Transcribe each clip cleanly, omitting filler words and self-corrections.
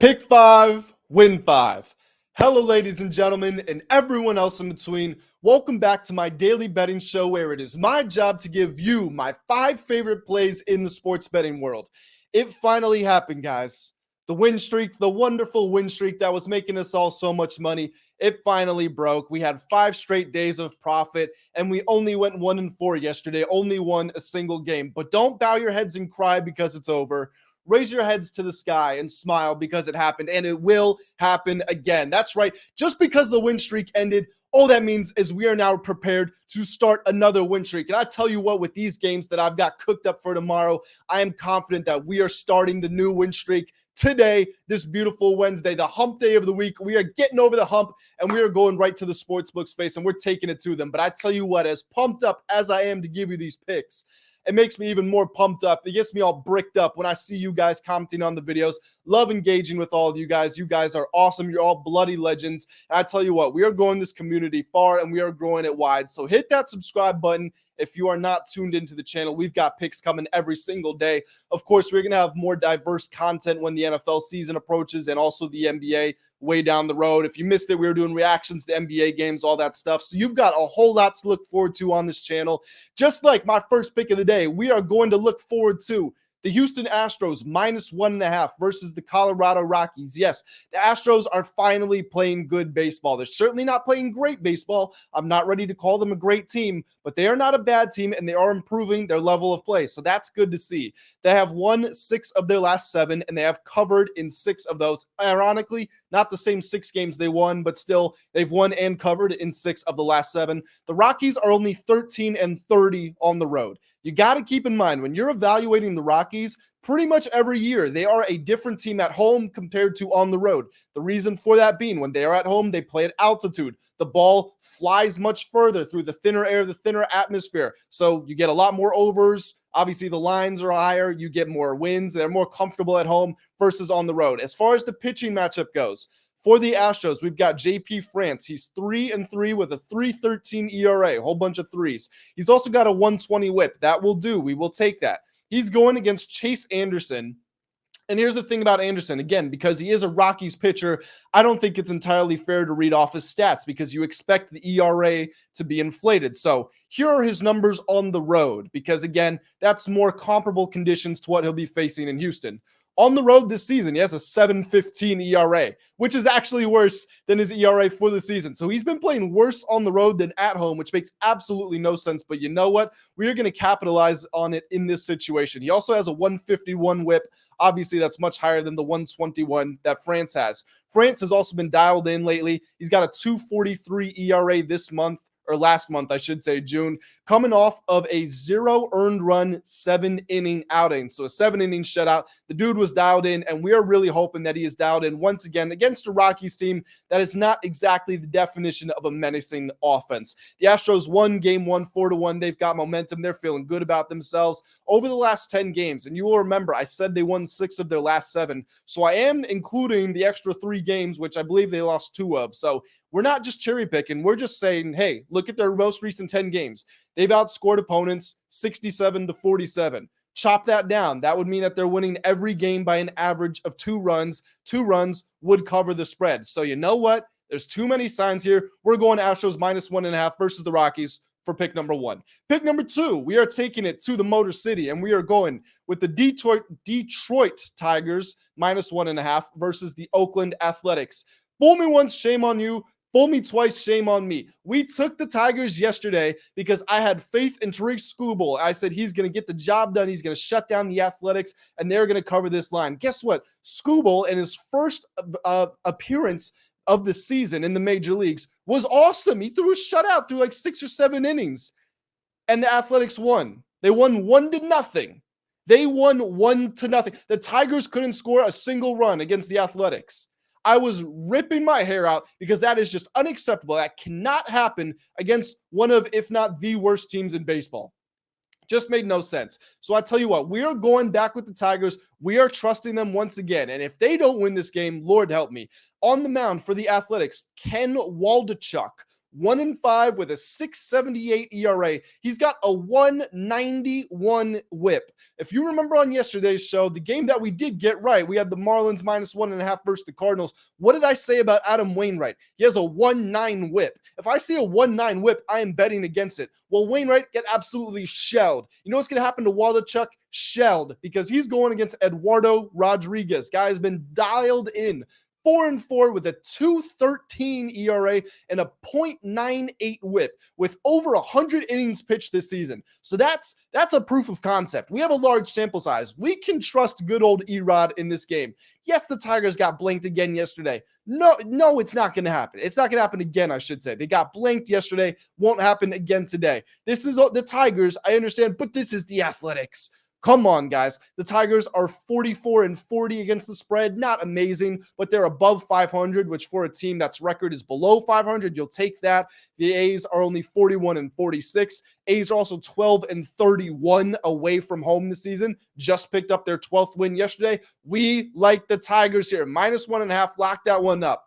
Pick five, win five. Hello, ladies and gentlemen, and everyone else in between. Welcome back to my daily betting show where it is my job to give you my 5 favorite plays in the sports betting world. It finally happened, guys. The win streak, the wonderful win streak that was making us all so much money, it finally broke. We had 5 straight days of profit, and we only went 1-4 yesterday, only won a single game. But don't bow your heads and cry because it's over. Raise your heads to the sky and smile because it happened, and it will happen again. That's right. Just because the win streak ended, all that means is we are now prepared to start another win streak. And I tell you what, with these games that I've got cooked up for tomorrow, I am confident that we are starting the new win streak today, this beautiful Wednesday, the hump day of the week. We are getting over the hump, and we are going right to the sportsbook space, and we're taking it to them. But I tell you what, as pumped up as I am to give you these picks, it makes me even more pumped up. It gets me all bricked up when I see you guys commenting on the videos. Love engaging with all of you guys. You guys are awesome. You're all bloody legends. And I tell you what, we are growing this community far and we are growing it wide. So hit that subscribe button if you are not tuned into the channel. We've got picks coming every single day. Of course, we're going to have more diverse content when the NFL season approaches and also the NBA way down the road. If you missed it, we were doing reactions to NBA games, all that stuff. So you've got a whole lot to look forward to on this channel. Just like my first pick of the day, we are going to look forward to the Houston Astros -1.5 versus the Colorado Rockies. Yes, the Astros are finally playing good baseball. They're certainly not playing great baseball. I'm not ready to call them a great team, but they are not a bad team, and they are improving their level of play. So that's good to see. They have won 6 of their last 7, and they have covered in 6 of those. Ironically, not the same 6 games they won, but still, they've won and covered in 6 of the last 7. The Rockies are only 13-30 on the road. You got to keep in mind, when you're evaluating the Rockies, pretty much every year, they are a different team at home compared to on the road. The reason for that being, when they are at home, they play at altitude. The ball flies much further through the thinner air, the thinner atmosphere. So you get a lot more overs. Obviously, the lines are higher. You get more wins. They're more comfortable at home versus on the road. As far as the pitching matchup goes, for the Astros, we've got JP France. He's 3-3 with a 3.13 ERA, a whole bunch of threes. He's also got a 120 whip. That will do. We will take that. He's going against Chase Anderson. And here's the thing about Anderson, again, because he is a Rockies pitcher, I don't think it's entirely fair to read off his stats because you expect the ERA to be inflated. So here are his numbers on the road because, again, that's more comparable conditions to what he'll be facing in Houston. On the road this season, he has a 7.15 ERA, which is actually worse than his ERA for the season. So he's been playing worse on the road than at home, which makes absolutely no sense. But you know what? We are going to capitalize on it in this situation. He also has a 151 whip. Obviously, that's much higher than the 121 that France has. France has also been dialed in lately. He's got a 2.43 ERA this month. Or last month, I should say, June, coming off of a 0 earned run 7-inning outing. So a 7-inning shutout. The dude was dialed in, and we are really hoping that he is dialed in once again against a Rockies team that is not exactly the definition of a menacing offense. The Astros won game 1 4-1. They've got momentum. They're feeling good about themselves over the last 10 games. And you will remember I said they won 6 of their last 7. So I am including the extra 3 games, which I believe they lost 2 of. So we're not just cherry picking. We're just saying, hey, look at their most recent 10 games. They've outscored opponents 67-47. Chop that down. That would mean that they're winning every game by an average of 2 runs. 2 runs would cover the spread. So you know what? There's too many signs here. We're going Astros -1.5 versus the Rockies for pick number 1. Pick number 2, we are taking it to the Motor City, and we are going with the Detroit Tigers -1.5 versus the Oakland Athletics. Fool me once, shame on you. Fool me twice, shame on me. We took the Tigers yesterday because I had faith in Tariq Skubal. I said he's going to get the job done. He's going to shut down the Athletics, and they're going to cover this line. Guess what? Skubal, in his first appearance of the season in the major leagues, was awesome. He threw a shutout through like 6 or 7 innings, and the Athletics won. They won 1-0. They won 1-0. The Tigers couldn't score a single run against the Athletics. I was ripping my hair out because that is just unacceptable. That cannot happen against one of, if not the worst teams in baseball. Just made no sense. So I tell you what, we are going back with the Tigers. We are trusting them once again. And if they don't win this game, Lord help me. On the mound for the Athletics, Ken Waldichuk 1-5 with a 6.78 ERA. He's got a 191 whip. If you remember on yesterday's show, the game that we did get right, we had the Marlins -1.5 versus the Cardinals. What did I say about Adam Wainwright? He has a 1.9 whip. If I see a 1.9 whip, I am betting against it. Well, Wainwright get absolutely shelled. You know what's going to happen to Waldachuk? Shelled, because he's going against Eduardo Rodriguez. Guy has been dialed in. 4-4 with a 2.13 ERA and a 0.98 whip with over 100 innings pitched this season. So that's a proof of concept. We have a large sample size. We can trust good old Erod in this game. Yes, the Tigers got blanked again yesterday. No, it's not going to happen. It's not going to happen again, I should say. They got blanked yesterday. Won't happen again today. This is the Tigers, I understand, but this is the Athletics. Come on, guys. The Tigers are 44-40 against the spread. Not amazing, but they're above 500, which for a team that's record is below 500, you'll take that. The A's are only 41-46. A's are also 12-31 away from home this season. Just picked up their 12th win yesterday. We like the Tigers here. -1.5. Lock that one up.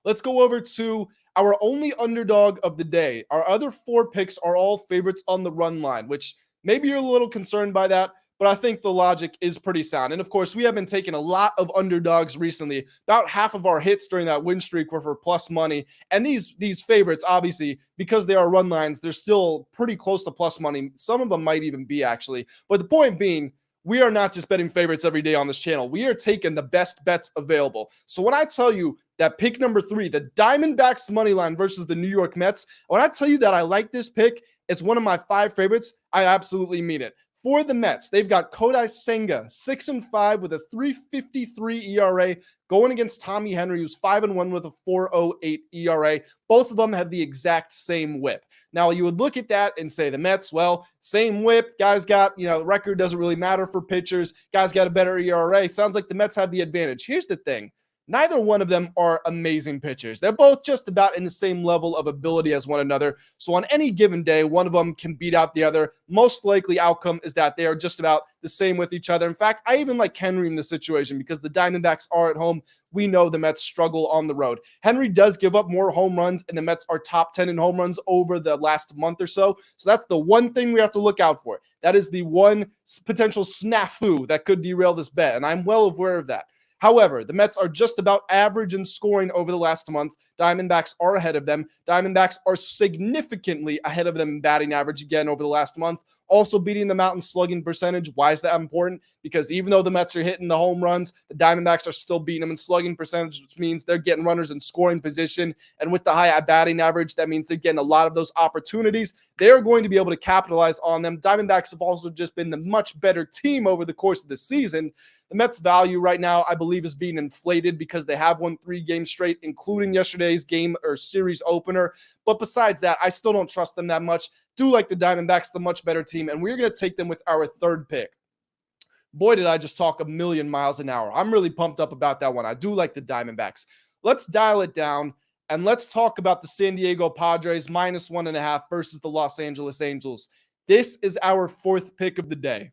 Let's go over to our only underdog of the day. Our other 4 picks are all favorites on the run line, which maybe you're a little concerned by that, but I think the logic is pretty sound. And of course, we have been taking a lot of underdogs recently. About half of our hits during that win streak were for plus money. And these favorites, obviously, because they are run lines, they're still pretty close to plus money. Some of them might even be, actually. But the point being, we are not just betting favorites every day on this channel. We are taking the best bets available. So when I tell you that pick number 3, the Diamondbacks money line versus the New York Mets, when I tell you that I like this pick, it's one of my 5 favorites, I absolutely mean it. For the Mets, they've got Kodai Senga, 6-5 with a 3.53 ERA, going against Tommy Henry, who's 5-1 with a 4.08 ERA. Both of them have the exact same whip. Now, you would look at that and say the Mets, well, same whip. Guys got, the record doesn't really matter for pitchers. Guys got a better ERA. Sounds like the Mets have the advantage. Here's the thing. Neither one of them are amazing pitchers. They're both just about in the same level of ability as one another. So on any given day, one of them can beat out the other. Most likely outcome is that they are just about the same with each other. In fact, I even like Henry in this situation because the Diamondbacks are at home. We know the Mets struggle on the road. Henry does give up more home runs, and the Mets are top 10 in home runs over the last month or so. So that's the one thing we have to look out for. That is the one potential snafu that could derail this bet, and I'm well aware of that. However, the Mets are just about average in scoring over the last month. Diamondbacks are ahead of them. Diamondbacks are significantly ahead of them in batting average again over the last month. Also beating them out in slugging percentage. Why is that important? Because even though the Mets are hitting the home runs, the Diamondbacks are still beating them in slugging percentage, which means they're getting runners in scoring position. And with the high batting average, that means they're getting a lot of those opportunities. They're going to be able to capitalize on them. Diamondbacks have also just been the much better team over the course of the season. The Mets' value right now, I believe, is being inflated because they have won 3 games straight, including yesterday's game or series opener. But besides that, I still don't trust them that much. Do like the Diamondbacks, the much better team, and we're going to take them with our 3rd pick. Boy, did I just talk a million miles an hour. I'm really pumped up about that one. I do like the Diamondbacks. Let's dial it down, and let's talk about the San Diego Padres -1.5 versus the Los Angeles Angels. This is our 4th pick of the day.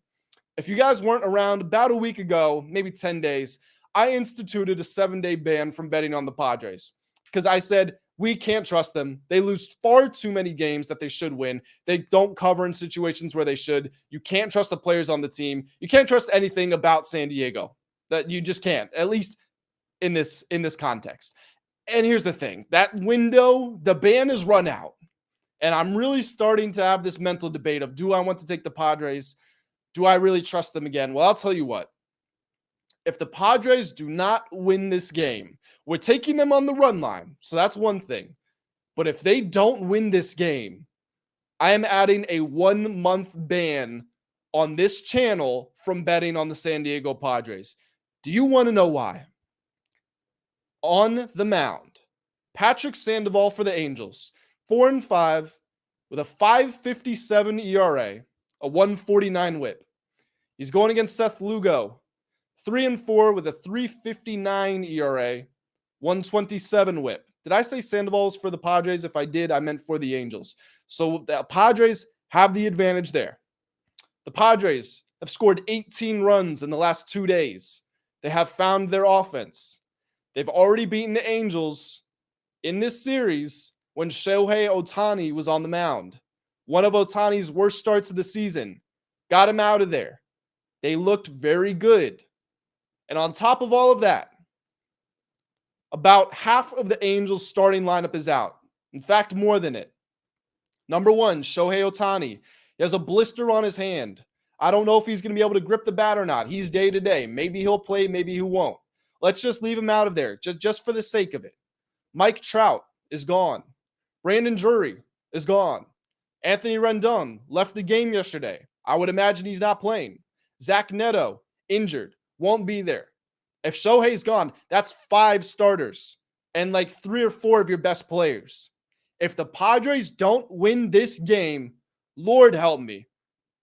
If you guys weren't around, about a week ago, maybe 10 days, I instituted a 7-day ban from betting on the Padres because I said, we can't trust them. They lose far too many games that they should win. They don't cover in situations where they should. You can't trust the players on the team. You can't trust anything about San Diego. That you just can't, at least in this context. And here's the thing. That window, the ban is run out. And I'm really starting to have this mental debate of, do I want to take the Padres? Do I really trust them again? Well, I'll tell you what. If the Padres do not win this game, we're taking them on the run line. So that's one thing. But if they don't win this game, I am adding a 1-month ban on this channel from betting on the San Diego Padres. Do you want to know why? On the mound, Patrick Sandoval for the Angels, 4-5 with a 5.57 ERA, a 1.49 whip. He's going against Seth Lugo, 3-4 with a 3.59 ERA, 1.27 whip. Did I say Sandoval's for the Padres? If I did, I meant for the Angels. So the Padres have the advantage there. The Padres have scored 18 runs in the last 2 days. They have found their offense. They've already beaten the Angels in this series when Shohei Ohtani was on the mound. One of Ohtani's worst starts of the season. Got him out of there. They looked very good. And on top of all of that, about half of the Angels' starting lineup is out. In fact, more than it. Number one, Shohei Ohtani. He has a blister on his hand. I don't know if he's going to be able to grip the bat or not. He's day to day. Maybe he'll play, maybe he won't. Let's just leave him out of there, just for the sake of it. Mike Trout is gone. Brandon Drury is gone. Anthony Rendon left the game yesterday. I would imagine he's not playing. Zach Neto, injured, won't be there. If Shohei's gone, that's 5 starters and like 3 or 4 of your best players. If the Padres don't win this game, Lord help me.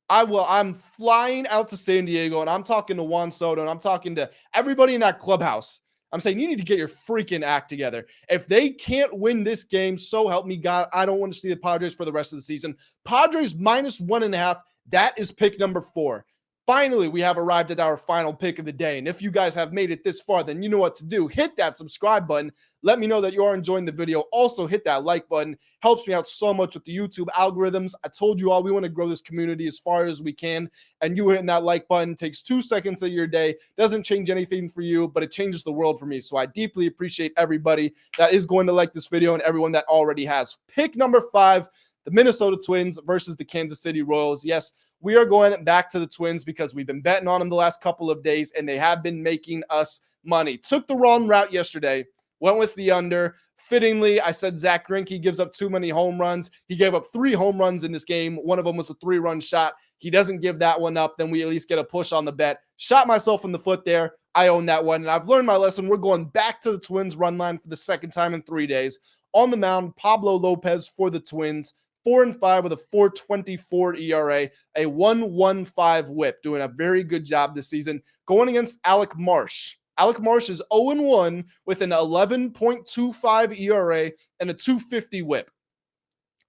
I'm flying out to San Diego and I'm talking to Juan Soto and I'm talking to everybody in that clubhouse. I'm saying you need to get your freaking act together. If they can't win this game, so help me God, I don't want to see the Padres for the rest of the season. Padres -1.5. That is pick number 4. Finally, we have arrived at our final pick of the day. And if you guys have made it this far, then you know what to do. Hit that subscribe button. Let me know that you are enjoying the video. Also, hit that like button. Helps me out so much with the YouTube algorithms. I told you all we want to grow this community as far as we can. And you hitting that like button takes 2 seconds of your day. Doesn't change anything for you, but it changes the world for me. So I deeply appreciate everybody that is going to like this video and everyone that already has. Pick number 5. The Minnesota Twins versus the Kansas City Royals. Yes, we are going back to the Twins because we've been betting on them the last couple of days, and they have been making us money. Took the wrong route yesterday. Went with the under. Fittingly, I said Zach Greinke gives up too many home runs. He gave up 3 home runs in this game. One of them was a 3-run shot. He doesn't give that one up. Then we at least get a push on the bet. Shot myself in the foot there. I own that one, and I've learned my lesson. We're going back to the Twins run line for the second time in 3 days. On the mound, Pablo Lopez for the Twins. 4-5 with a 4.24 ERA, a 1.15 whip, doing a very good job this season. Going against Alec Marsh. Alec Marsh is 0-1 with an 11.25 ERA and a 2.50 whip.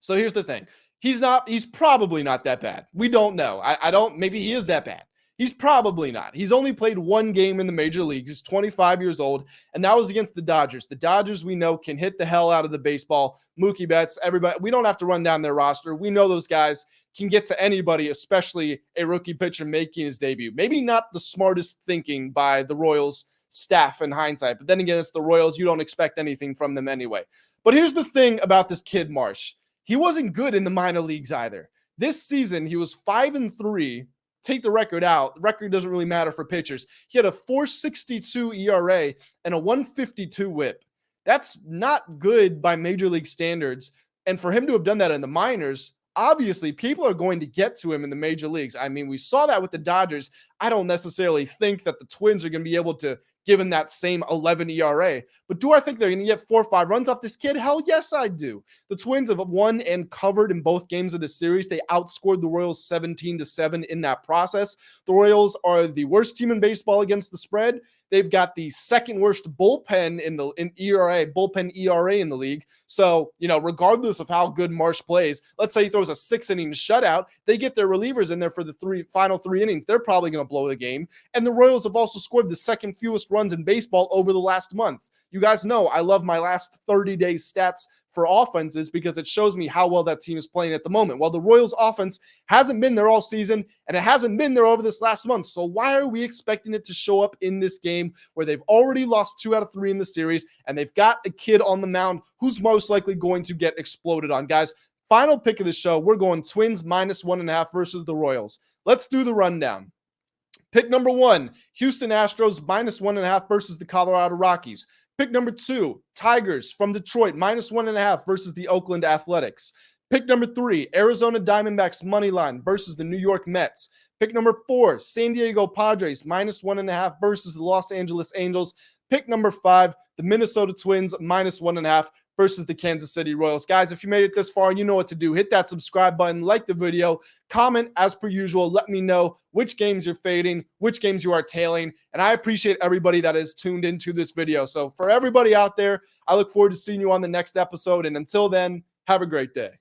So here's the thing. He's probably not that bad. We don't know. Maybe he is that bad. He's probably not. He's only played 1 game in the major leagues. He's 25 years old, and that was against the Dodgers. The Dodgers, we know, can hit the hell out of the baseball. Mookie Betts, everybody. We don't have to run down their roster. We know those guys can get to anybody, especially a rookie pitcher making his debut. Maybe not the smartest thinking by the Royals staff in hindsight, but then again, it's the Royals. You don't expect anything from them anyway. But here's the thing about this kid, Marsh. He wasn't good in the minor leagues either. This season, he was 5-3. Take the record out. The record doesn't really matter for pitchers. He had a 4.62 ERA and a 1.52 whip. That's not good by major league standards. And for him to have done that in the minors, obviously people are going to get to him in the major leagues. I mean, we saw that with the Dodgers. I don't necessarily think that the Twins are going to be able to give him that same 11 ERA. But do I think they're going to get 4 or 5 runs off this kid? Hell yes, I do. The Twins have won and covered in both games of the series. They outscored the Royals 17-7 in that process. The Royals are the worst team in baseball against the spread. They've got the second worst bullpen in bullpen ERA in the league. So, regardless of how good Marsh plays, let's say he throws a 6-inning shutout, they get their relievers in there for the final 3 innings. They're probably going to blow the game. And the Royals have also scored the second fewest runs in baseball over the last month. You guys know I love my last 30 days stats for offenses because it shows me how well that team is playing at the moment. Well, the Royals offense hasn't been there all season, and it hasn't been there over this last month. So why are we expecting it to show up in this game where they've already lost 2 out of 3 in the series, and they've got a kid on the mound who's most likely going to get exploded on? Guys, final pick of the show, we're going Twins -1.5 versus the Royals. Let's do the rundown. Pick number 1, Houston Astros -1.5 versus the Colorado Rockies. Pick number 2, Tigers from Detroit -1.5 versus the Oakland Athletics. Pick number 3, Arizona Diamondbacks money line versus the New York Mets. Pick number 4, San Diego Padres -1.5 versus the Los Angeles Angels. Pick number 5, the Minnesota Twins -1.5 versus the Kansas City Royals. Guys, if you made it this far, you know what to do. Hit that subscribe button, like the video, comment as per usual. Let me know which games you're fading, which games you are tailing, and I appreciate everybody that is tuned into this video. So for everybody out there, I look forward to seeing you on the next episode, and until then, have a great day.